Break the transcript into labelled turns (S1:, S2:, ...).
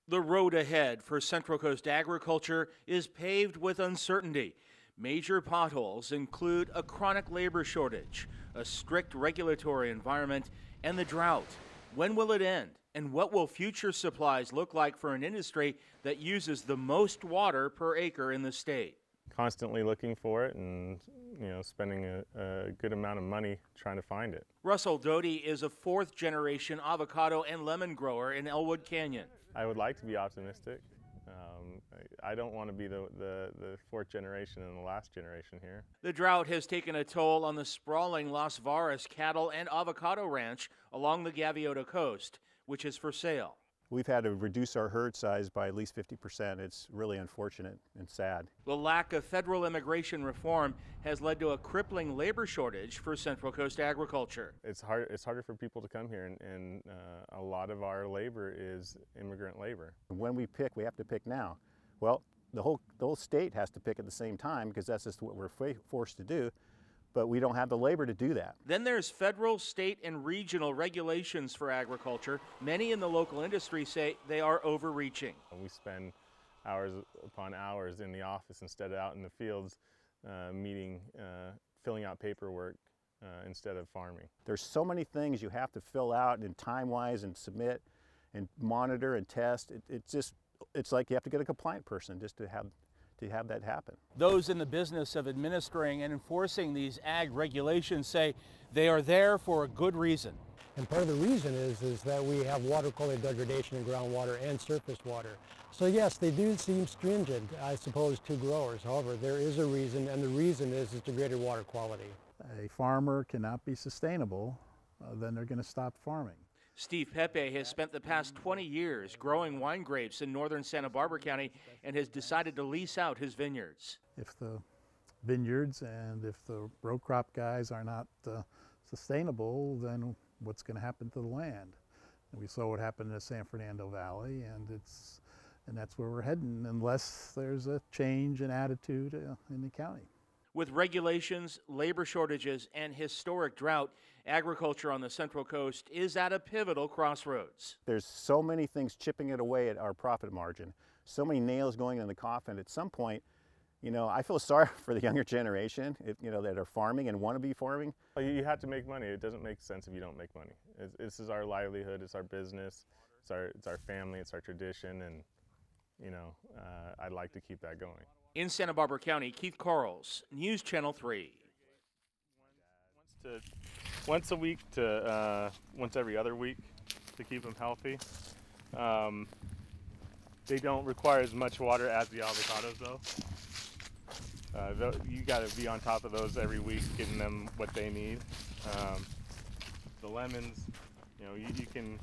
S1: The road ahead for Central Coast agriculture is paved with uncertainty. Major potholes include a chronic labor shortage, a strict regulatory environment, and the drought. When will it end? And what will future supplies look like for an industry that uses the most water per acre in the state?
S2: Constantly looking for it and spending a good amount of money trying to find it.
S1: Russell Doty is a fourth-generation avocado and lemon grower in Elwood Canyon.
S2: I would like to be optimistic. I don't want to be the fourth generation and the last generation here.
S1: The drought has taken a toll on the sprawling Las Barras cattle and avocado ranch along the Gaviota coast, which is for sale.
S3: We've had to reduce our herd size by at least 50%. It's really unfortunate and sad.
S1: The lack of federal immigration reform has led to a crippling labor shortage for Central Coast agriculture.
S2: It's harder for people to come here, and a lot of our labor is immigrant labor.
S3: When we pick, we have to pick now. Well, the whole state has to pick at the same time because that's just what we're forced to do. But we don't have the labor to do that.
S1: Then there's federal, state, and regional regulations for agriculture. Many in the local industry say they are overreaching.
S2: We spend hours upon hours in the office instead of out in the fields filling out paperwork instead of farming.
S3: There's so many things you have to fill out and time-wise and submit and monitor and test. It's like you have to get a compliant person just to have that happen.
S1: Those in the business of administering and enforcing these ag regulations say they are there for a good reason.
S4: And part of the reason is that we have water quality degradation in groundwater and surface water. So yes, they do seem stringent, I suppose, to growers. However, there is a reason, and the reason is it's degraded water quality.
S5: A farmer cannot be sustainable, then they're going to stop farming.
S1: Steve Pepe has spent the past 20 years growing wine grapes in northern Santa Barbara County and has decided to lease out his vineyards.
S5: If the vineyards and if the row crop guys are not sustainable, then what's going to happen to the land? And we saw what happened in the San Fernando Valley, and that's where we're heading unless there's a change in attitude in the county.
S1: With regulations, labor shortages, and historic drought, agriculture on the Central Coast is at a pivotal crossroads.
S3: There's so many things chipping it away at our profit margin, so many nails going in the coffin. At some point, I feel sorry for the younger generation, that are farming and want to be farming.
S2: You have to make money. It doesn't make sense if you don't make money. This is our livelihood, it's our business, it's our family, it's our tradition, and I'd like to keep that going.
S1: In Santa Barbara County, Keith Quarles, News Channel 3.
S2: Once a week to once every other week to keep them healthy. They don't require as much water as the avocados though. You got to be on top of those every week, getting them what they need. The lemons, you can